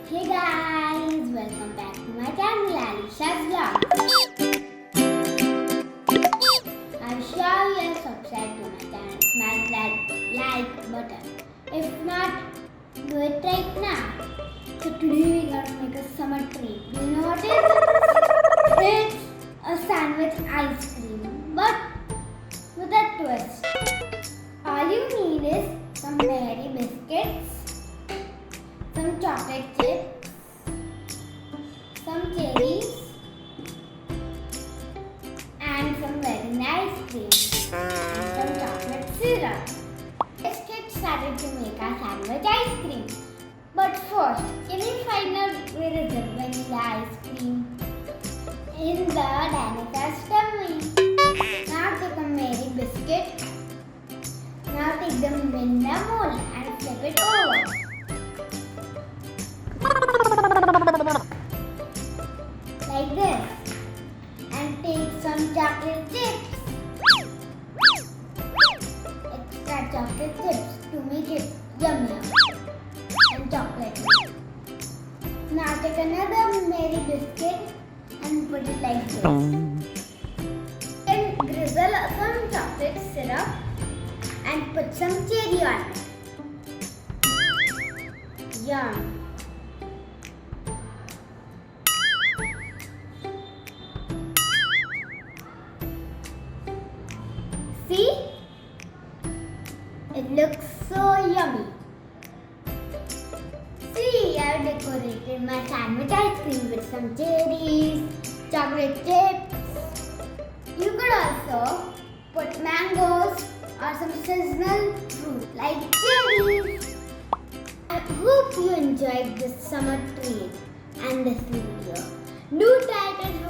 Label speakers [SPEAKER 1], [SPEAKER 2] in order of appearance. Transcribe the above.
[SPEAKER 1] Hey guys, welcome back to my channel Aalisha's vlog. I'm sure you are subscribed to my channel. Smash that like button. If not, do it right now. So today we're going to make a summer treat. Do you know what it is? It's a sandwich ice cream, but with a twist. All you need is some berry biscuits, some chocolate chips, some cherries, and some very nice cream, and some chocolate syrup. Let's get started to make our sandwich ice cream. But first, can you find out where is the vanilla ice cream? In the dinosaur's tummy. Now take a Mary biscuit. Now take them in the mold and flip it over. Like this. And take some chocolate chips. Extra chocolate chips to make it yummier. And chocolate. Now take another Mary biscuit and put it like this. Then drizzle some chocolate syrup and put some cherry on it. Yum! See? It looks so yummy. See, I have decorated my sandwich ice cream with some cherries, chocolate chips. You could also put mangoes or some seasonal fruit like cherries. I hope you enjoyed this summer treat and this video. Do try it at